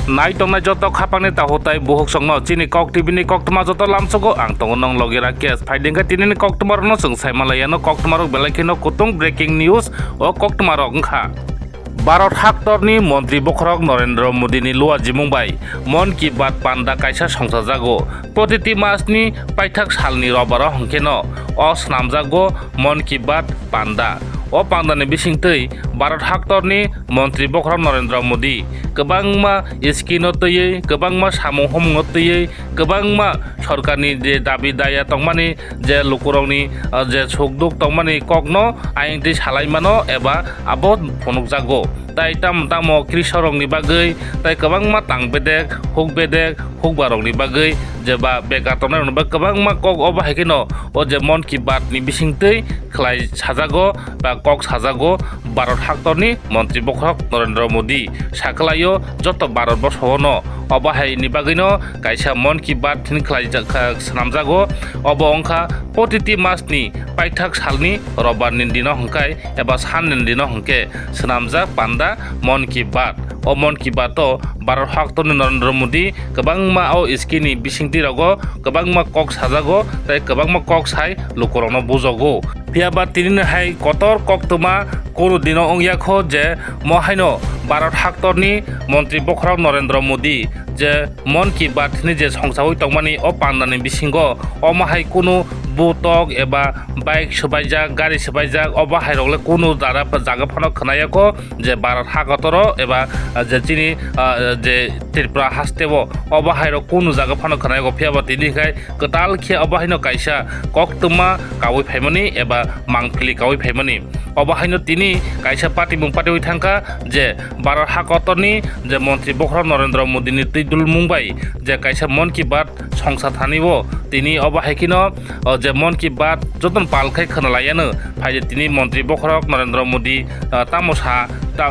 Nai tongnai joto khapangni tahotai bohok songno chini kok tibini kok tuma joto lamsogo ang tongo nong logira kes faidingka tinini kok tumarno sung saimalayano kok tumarok belakino kutung breaking news o kok tumarok ngkha Bharat Haktorni Mantri Bwkha Narendra Modini Lua Jimungbai Mon Ki Baat Panda kaisa songsajago Protiti masni paithak salni robaro hongkeno o snamjago Mon Ki Baat Panda o Pandani bisingtui Bharat Haktorni Mantri Bwkha Narendra Modi kwbangma skino tui kwbangma samung homung tui kwbangma सरकारनि जे दाबि दाया तंमानि जे लुकुरंनि जे सुखदुख तंमानि ककनो आइंति सालायमानो एबा आबो फनुकजागो ताइ तामो कृषरंनि बागै ताइ गोबांमा तांबेदेक हुकबारंनि बागै जेबा बेकार तंनायनि बागै गोबांमा कक अबाहायखिनो ओ जे मन की बातनि बिसिंतै खलाय साजागो बा कक साजागो भारत हाक्टरनि मन्त्रि बख्रा नरेन्द्र मोदी साखलायो जत भारत बर्षनो अबाहायनि बागैनो कायसा मन की बात थिन खलाय सानामजागो अब अंखा प्रतिति मासनि पाइथाक सालनि रबारनि दिनाव हंखाय एबा साननि दिनाव हंके सानामजा पान्दा मन की बात o mon ki bato Bharat Haktorni Narendra Modi kwbangma o skini bisingti rogo kwbangma kok sajago tai kwbangma kok sai lukurongno bujogo piaba tinini hai kotor kok tuma kono dino ongyakho je mohaino Bharat Haktorni Mantri Bwkha Narendra Modi je mon ki baat ni je songsawoi tongmani o pandani bisingo o mahai kuno butok eba bike sebaijak gari sebaijak oba hairokle kuno dara jaga phano khnayako je Bharat Hakatoro eba je chini je Tripura hastebo oba hairo kuno jaga phano khnayako phiaba tini khai katal khe oba haino kaisa koktuma kawoi phaimani eba mangpili kawoi phaimani oba haino tini kaisa party mung party oi thangka je Bharat Hakatorni je Mantri Bwkha Narendra Modi ni tuidul mungbai je kaisa mon ki baat songsa thanibo tini oba haikino je मन की बात जतन पालखाय खोनालायानो फाय तिनि मन्त्रि बख्रा नरेन्द्र मोदी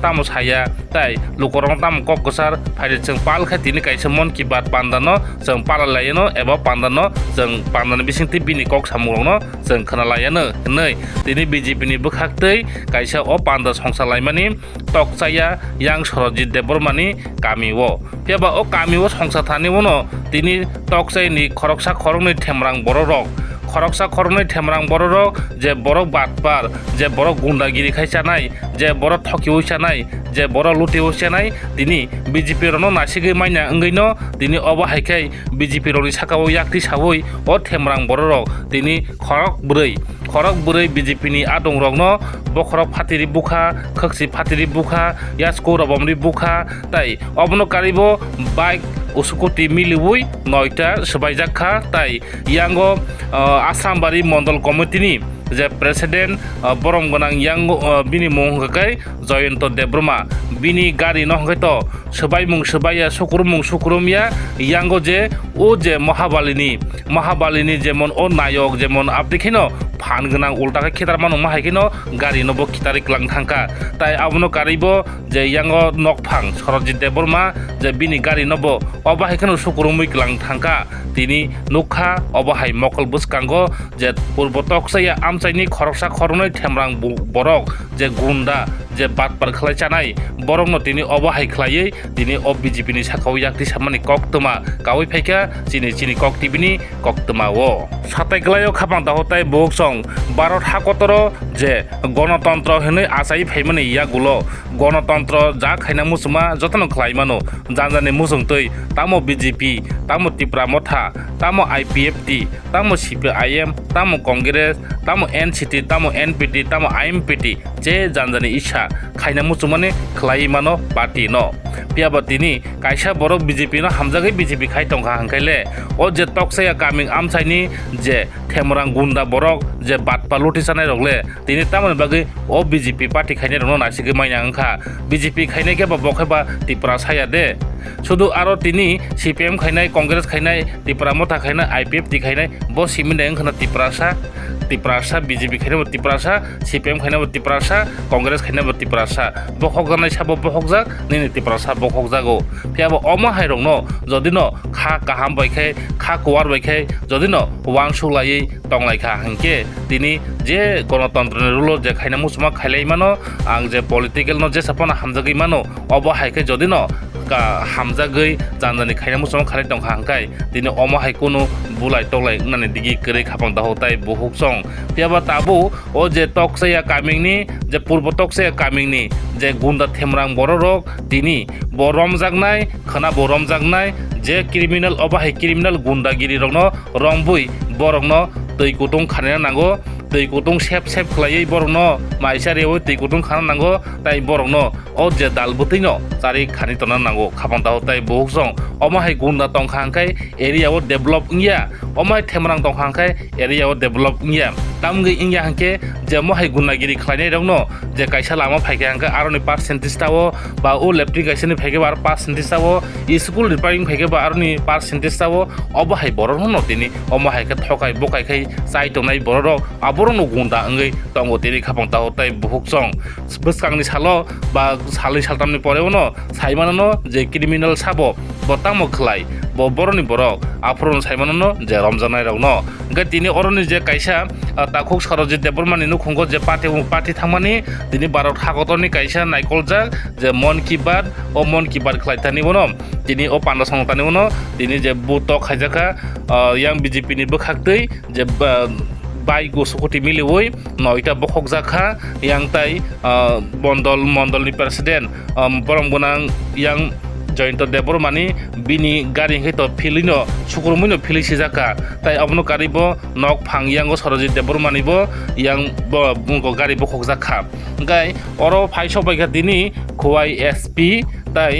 तामसाया ताइ लुकरं ताम ककसार फाय जों पालखाय तिनि कायसे मन की बात पान्दानो जों पालालायानो एबा पान्दानो जों पान्दानो बिसिंति बिनि कक सामुरंनो जों खोनालायानो नै तिनि बीजेपी नि बखाक्तै कायसे ओ पान्दा संसालायमानि तकचाया यां सरजित देबरमानि कामिवो फेबा ओ कामिवो संसा थानिवनो तिनि तकचायनि खरकसा खरंनि थेमरां बररक खरकसा खरनै थेमरां बररक जे बरक बातपार जे बरक गुंडागिरि खायसानाय जे बरक थकि उइसानाय जे बरक लुटि उइसानाय तिनि बीजेपी रनो नासिगै माइना अंगैनो तिनि अबाहायखाय बीजेपी रनि साकाव याक्ति सावै ओ थेमरां बररक तिनि खरक ब्रै बीजेपी नि आदं रगनो बखरक फातिरि बुखा खोक्सि फातिरि बुखा यास्को रबमनि बुखा ताइ अबनो कारिबो बाइक उसुकुति मिलिवुइ नयटा सबाइजाखा ताइ यांगो आसामबारि मण्डल कमिटिनि जे प्रेसिडेन्ट बरम गोनां यांगो बिनि मुं हंगाय जयन्त देब्रमा बिनि गारि न हंगायतो सबाइ मुं सबाइया सुकुरुम मुं सुकुरुमिया यांगो जे ओ जे महाबालिनि जेमन ओ नायक जेमन आपदिखिनो फान गोनां उल्टा खेतार मानु माहायखिनो गारि नबो खितारि क्लां थांका ताइ आबनो कारिबो जे यांगो नकफां सरजित देबरमा जे बिनि गारि नबो अबाहायखिनो सुकुरुमै क्लां थांका तिनि नुखा अबाहाय मकल बुसकांगो जे पूर्व तकचाया आमचाइनि खरकसा खरनै थेमरां बरक जे गुन्दा जे बातपार खलाय जानाय बरकनो तिनि अबाहाय खलायै तिनि अ बीजेपी नि साखाव याक्ति सामानि कक्तमा कावै फायका चिनि कक टिभिनि कक्तमाओ साताइग्लायाव खापां दाहताय बक्सं Bharat Hakotoro जे गणतन्त्र हनै आसाइ फाइमानि यागुलो गणतन्त्र जा खाइना मुसुमा जतन खलायमानो जानजाने मुसुंतै तामो बीजेपी तामो त्रिपुरा मथा तामो आईपीएफटी तामो सीपीआईएम तामो कांग्रेस तामो एनसीटी तामो एनपीटी तामो आईएमपीटी जे जानजाने इच्छा खाइना मुसुमाने खलायमानो पार्टी न पियाबा तिनि कायसा बरक बीजेपी न हामजागै बीजेपी खाइ तंखा हांखायले ओ जे तकसाया कामिं आमसाइनि जे थेमरां गुन्दा बरक जे बातपा लुटि जानाय रगले तिनि तामन बागै ओ बीजेपी पार्टी खाइने रनो नासिगै माइना अंखा बीजेपी खाइने के बखैबा त्रिपुरा साया दे शुधु आरो तिनि सीपीएम खाइनाय कांग्रेस खाइनाय त्रिपुरा मथा खाइनाय आईपीएफटी खाइनाय ब सिमिने अंखना त्रिपुरासा बीजेपी खाइनाय त्रिपुरासा सीपीएम खाइनाय त्रिपुरासा कांग्रेस खाइनाय त्रिपुरासा बखक जानाय साबो बखक जाक निनि त्रिपुरासा बखक जागो फियाबो अमा हाइरंनो जदिनो খা kaham বাইখাই খা কোয়ার বাইখাই যদি ন ওয়াংসুলাই টংলাইখা হাঙ্কে তিনি যে গণতন্ত্রনি রুল যে খাইনা মুসমা খাইলাই মানো আং যে পলিটিক্যাল ন যে সাপনা হামজাগৈ মানো অবহাইকে যদি ন হামজাগৈ জানজানি খাইনা মুসমা খালাই টং হাঙ্কাই তিনি অমহাই কোনো বুলাই টলাই নানি দিগি কरै খাপাং দাহতাই বহুক সং পিয়াবা তাবু ও যে তকসায়া কামিংনি যে পূর্ব তকসায়া কামিংনি যে গুন্ডা থেমরাং বড়রক তিনি বরমজাগনাই খানা বরমজাগনাই যে ক্রিমিনাল অবাহাই ক্রিমিনাল গুন্ডাগিরি রংनो रंबुई बरकनो दै गुदुं खानो नांगौ दै गुदुं सेब सेब खालायै बरकनो माइसा रेवै दै गुदुं खानो नांगौ ताइ बरकनो ओ जे दालबुतैनो जारि खानि तनो नांगौ खापां दाव ताइ बहुक जं अमाहाय गुन्दा तंखांखाय एरियाव डेभलप इंया अमाहाय थेमरां तंखांखाय एरियाव डेभलप इंया तामगै इंया हांके जे महाय गुन्नागिरि खालायनाय रंनो जे कायसा लामा फायके हांके आरनि पार्सेन्टेज तावो बा उ लेफ्टि कायसानि फायके बार पार्सेन्टेज तावो स्कुल रिपेयारिं फायके बा आरनि पार्सेन्टेज तावो अबाहाय बरक होनो तिनि अमाहायके थकाय बकायखाय जाय तंनाय बरक आबरनो गुन्दा अंगै तंगो तिनि खापां ताव ताइ बहुक जं बसकांनि सालो बा सालै सालतामनि परेवनो साइमाननो जे क्रिमिनाल साबो बतामो खलाय बरनि बरक आफरन साइमाननो जे रमजानाय रंनो गै तिनि अरनि जे कायसा ताखुक सरजित देबरमानि नुखुंगो जे पार्टी थांमानि दिनै भारत हागतनि कायसा नायकलजाक जे मन की बात ओ मन की बात खलायतानि उनो दिनै ओ पान्दा संतानि उनो दिनै जे बुतो खायजाखा यां बीजेपी नि बखाक्तै जे बाइ गोसुखति मिलिवै नयटा बखक जाखा यां ताइ मण्डलनि प्रेसिडेन्ट बरमगोनां यां जयन्त देबरमानि बिनि गारि हेतो फिलिनो सुकुरमुनो फिलिसि जाका ताइ अबनो कारिबो नक फांयांगो सरजित देबरमानिबो यां बुंगो गारि बखक जाखा गाय अरो फाइसो बायगा दिनि खोवाइ एसपि ताइ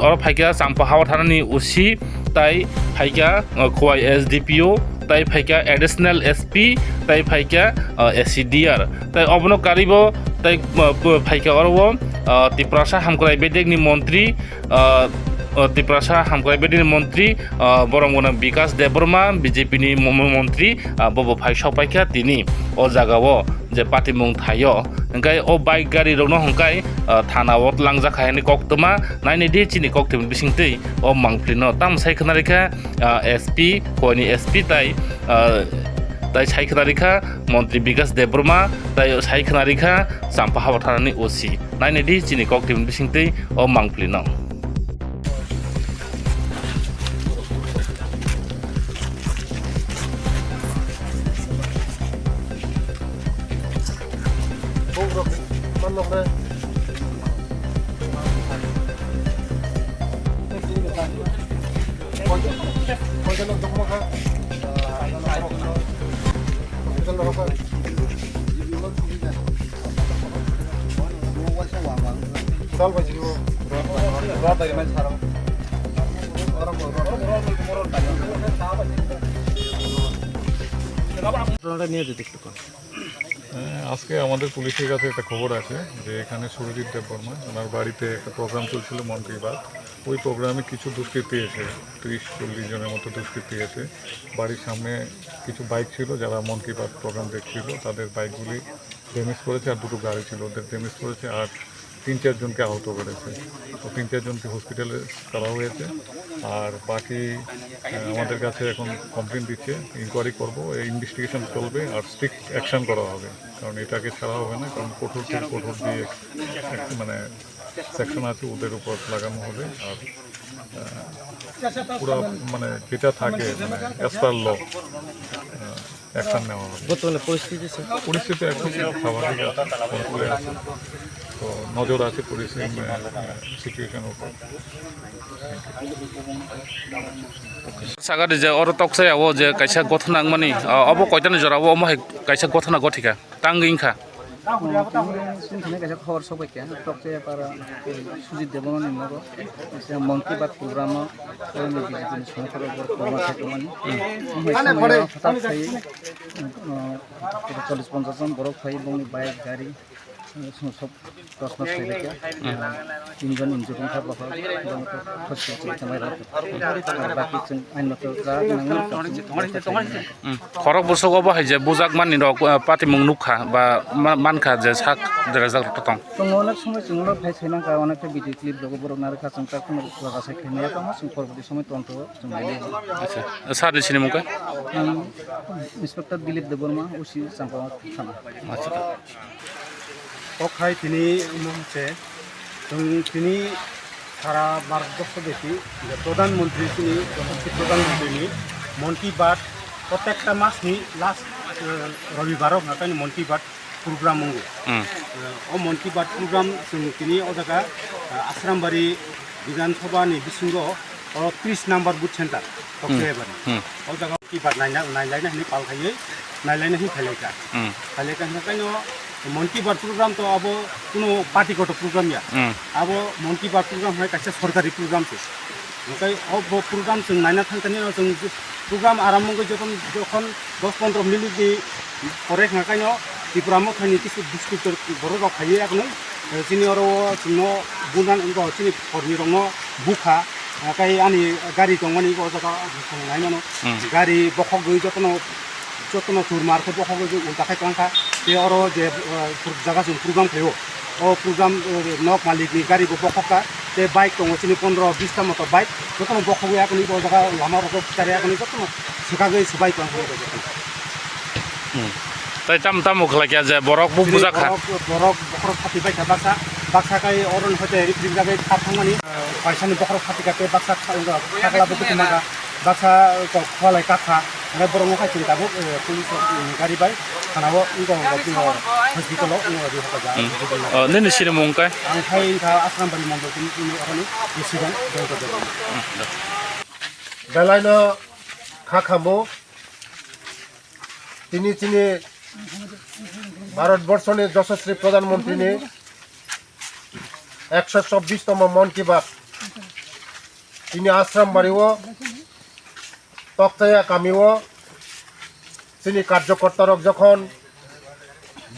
अरो फाइका चाम्पा हावा थानानि उसि ताइ फाइका खोवाइ एसडिपिओ ताइ फाइका एडिशनल एसपि ताइ फाइका एसिडिआर ताइ अबनो कारिबो ताइ फाइका अरो तिप्रासा हामक्राय बेदेगनि मन्त्री तिप्रासा हामक्राय बेदेगनि मन्त्री बरमगोनां बिकास देबरमा बीजेपी नि मन्त्री बबो फाइसा पाइका तिनि ओ जागाव जे पार्टी मुं थायो ओंखाय ओ बाइक गारि रंनो हंखाय थानाव लांजाखायनि कक्तमा नायनि दि चिनि कक्तम बिसिंतै ओ मांफ्लिनो ताम सायखनारिखा एसपि कोनि एसपि ताइ सायखनारिखा मन्त्री बिकास देबरमा ताइ सायखनारिखा चाम्पा हावा थानानि ओसि नायनि दि चिनि कक्तम बिसिंतै ओ मांफ्लिनो আজকে আমাদের পুলিশের কাছে একটা খবর আছে যে এখানে সুরজিৎ দেববর্মা ওনার বাড়িতে একটা প্রোগ্রাম চলছিল মন কি বাত ওই প্রোগ্রামে কিছু দুষ্কৃতী এসে 30-40 জনের মতো দুষ্কৃতী এসে বাড়ির সামনে কিছু বাইক ছিল যারা মন কি বাত প্রোগ্রাম দেখছিল তাদের বাইকগুলি ড্যামেজ করেছে আর দুটো গাড়ি ছিল ওদের ড্যামেজ করেছে আর 3-4 জনকে আহত করেছে তো 3-4 জনকে হসপিটালে করা হয়েছে আর বাকি আমাদের কাছে এখন কমপ্লেন দিচ্ছে ইনকোয়ারি করবো ইনভেস্টিগেশন চলবে আর স্ট্রিক্ট অ্যাকশন করা হবে কারণ এটাকে ছাড়া হবে না কারণ কঠোর দিয়ে মানে সেকশন আছে ওদের উপর লাগানো হবে আর পুরো মানে যেটা থাকে মানে অ্যাজ পার ল অ্যাকশন নেওয়া হবে। বর্তমানে পরিস্থিতি এখন স্বাভাবিক আছে কন্ট্রোলে আছে তো নজর আছে পুলিশের সিচুয়েশনের উপর। सागारि जे अर तकसायाव जे कायसा गथना मानि अब कयतानि जराव अमहाय कायसा गथना गथिका तांगैखा सुनथानाय कायसा खबर सबायके तकसाया पारा सुजित देबरमानि नगो मन की बात प्रग्राम बिजेपि सरकार प्रग्राम थायमानि हठात 40-50 जन बरक फाइ बंनि बाइक गारि সব প্রশ্ন ছেলেকে তিনজন ইনজুরি থাকবো বাকি जों आइनगत खरक बुसोगाव बाहायजे बुजाक मानि रक पाटिमुं नुखा बा मानखा जे साक देराजाक तं जों अनेक समय जोंल' फायसायनांगौ अनेकटा भिडिअ क्लिप दङ बर' नारखा जों ता कोनो लागासाय खेनाया दङ जों परबर्ती समय तन्थ जों नायनो आच्छा सारनि सिनि मुंखौ इन्सपेक्टर दिलीप देबबर्मा उसी चांपा थाना आच्छा Bwkha Tini হচ্ছে তিনি সারা ভারতবর্ষ দেখি যে প্রধানমন্ত্রী তিনি যশস্বী প্রধানমন্ত্রী মন কি বাত প্রত্যেকটা মাসনি লাস্ট রবিবারও নাকানি মন কি বাত প্রোগ্রাম মঙ্গু ও মন কি বাত প্রোগ্রাম তিনি ও জায়গা আশ্রামবাড়ি বিধানসভানি বিসঙ্গ 30 নাম্বার বুথ সেন্টার তকচায়াবাড়ি ও জায়গা কি বাত নাইলাইনা হিনি পালখাयै নাইলাইনা হি ফাইলাইকা নাকাইनो मन की बात प्रोग्राम तो अब कुनो पार्टीगत प्रोग्राम या अब मन की बात प्रोग्राम है कैसे सरकारी प्रोग्राम से ओमफ्राय अब प्रोग्राम जों नायना थांखानि उनाव जों प्रोग्राम आरम्भ जखन 10-15 मिनिट परे खांखायनो त्रिपुरा मथानि किसु डिस्ट्रिक्टर बर'गाव खायो आगनो जोंनि अराव जोंनो बुनान जोंनि फरनि दङ बुखा काय आंनि गारि दंमोन इखौ जागा नायनो गारि बखक गई जतन टुरमारखौ बखक गई उल्टाखाय कांखा बे अरो जे जागा जों प्रोग्राम खायो ओ प्रोग्राम नक मालिकनि गारि बखका बे बाइक दङ जोंनि 15-20 टा मत बाइक जतन बखक गई आगनि इखौ जागा लामा रखौ फिटारे आगनि जतन सिखागै सबाय कांखौ ताई ताम मुखलाकिया जे बरक बु बुजाखा बरक बखर खाथिबाय था बाक्सा काय अरन हते रिप्रिक जाबाय थांगानि पैसानि बखर खाथिकाते बाक्सा खागलाबो कुमागा बाक्सा खलाय काखा आरो बरक खाथिनि दाबो पुलिस गारि बाय थानाबो हस्पिटालाव देहा नोंनि सिनि मुंखौ आं फायखा आश्रामबारि मण्डलनि अरनि बिसिगन दालायनो खाखामो তিনি ভারতবর্ষের যশস্বী প্রধানমন্ত্রী 126তম মন কি বাত তিনি আশ্রম বাড়িও তকচায়া কামিও তিনি কার্যকর্তারক যখন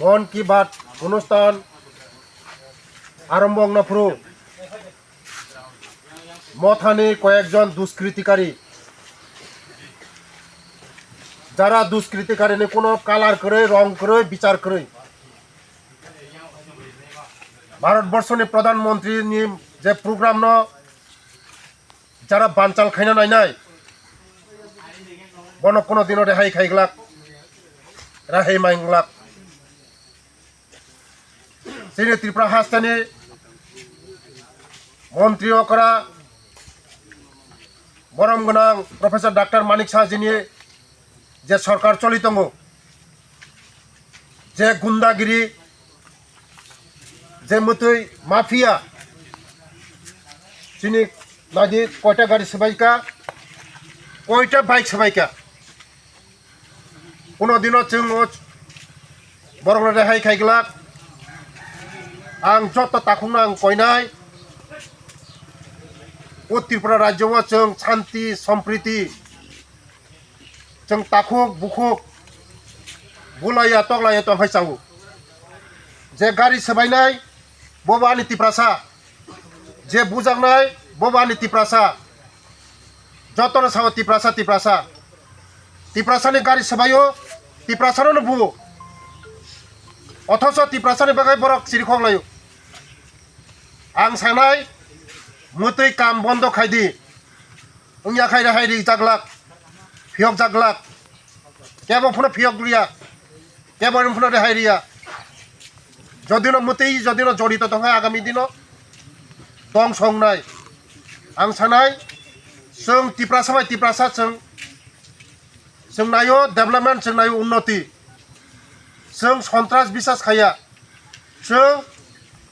মন কি বাত অনুষ্ঠান আরম্ভ নফরু মথানি কয়েকজন দুষ্কৃতিকারী যারা দুষ্কৃতিকারী কোনো কালার করে রং করে বিচার করে ভারতবর্ষের প্রধানমন্ত্রী যে প্রোগ্রাম যারা বানচাল খাইনা নাই বন কোনো দিনও রেহাই খাইগলাক রেহাই মাইগলাক তিনি ত্রিপুরা হাস্তানি মন্ত্রী করা বরম গনাং প্রফেসর ডাক্তার মানিক সাহাজিনী যে সরকার চলিত যে গুন্ডাগিরি যে মতই মাফিয়া তিনি নাদি কয়টা গাড়ি সবাইকা কয়টা বাইক সবাইকা কোনোদিনও जों বরং রেহাই খাইগলাক आं যত তাকুনা आं কয়নাই ও ত্রিপুরা রাজ্যও जों শান্তি সম্প্রীতি जों ताखुक बुखुक बुलाया तगलाया तो हायसांगु जे गारि सोबायनाय बबानि तिप्रासा जे बुजांनाय बबानि तिप्रासा जतन साव तिप्रासानि गारि सोबायो तिप्रासानो बु अथच तिप्रासानि बागै बरक सिरिखंलायो आं सानाय मुतै काम बन्द खायदि उंया खायरा हायरि जागलाक फियक जागलाक केबो फुनो फियक दुरिया केबो फुनो रेहाय रिया जदिनो मुतै जदिनो जड़ित दङ आगामी दिनो दं संनाय आं सानाय जों तिप्रासा जों नायो डेभलपमेन्ट जों नायो उन्नति जों सन्त्रास बिसास खाया जों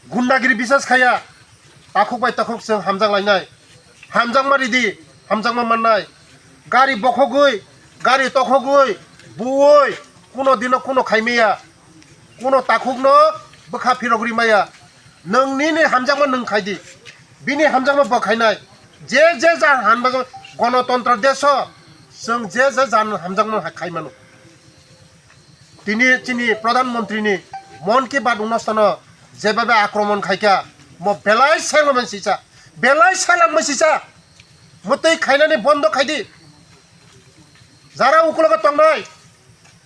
गुन्डागिरि बिसास खाया ताखुक बाय ताखुक जों हामजांलायनाय हामजांमारिदि हामजांमा माननाय गारि बखगै गारि तखगै बुयै कोनो दिनो कोनो खायमेया कोनो ताखुकनो बोखा फिरग्रि माया नोंनिनो हामजांमा नों खायदि बिनि हामजांमा बखायनाय जे जा हानबा गणतन्त्र देश जों जे जान हामजांमा खायमानो तिनि प्रधानमन्त्रीनि मन की बात অনুষ্ঠান যেভাবে আক্রমণ খাইকা বেলায় সাইল মানসিসা বেলায় সাইলাম মানসিসা মতই খাইনানি বন্ধ খাইদি যারা উকুলকে তংনাই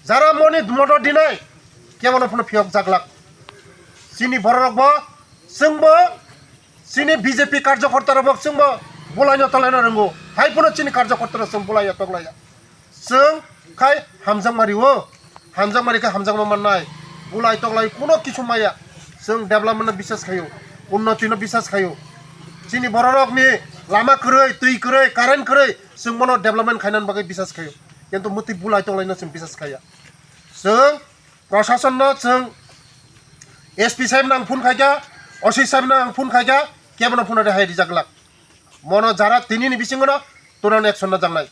যারা মনি মদত দিনাই কেবল ফোন ফিয়ক জাগলাক চিনি বরকবো जोंबो চিনি বিজেপি কার্যকর্তারবো जोंबो बुलायनो तलायनो रोंगौ हायफोनो चिनि कार्यकर्ता जों बुलाया तगलाया जों खाय हामजांमारिवो हामजांमारिखौ हामजांमा माननाय बुलाय तगलाय कोनो किछु माया जों डेभलपमेन्टनो बिसास खायो उन्नतिनो बिसास खायो चिनि बररकनि लामा खोरै दै खोरै कारेन्ट खोरै जों मनो डेभलपमेन्ट खायनान बागै बिसास खायो किन्तु मुति बुलाय तगलायनो जों बिसास खाया जों प्रशासननो जों एसपि साहेबनो आं फन खायगा असी साहेबनो आं फन खायगा केबनो फन रेहाय रिजागलाक मनो जारा तिनि बिसिङनो तुरन एक्सन जांनाय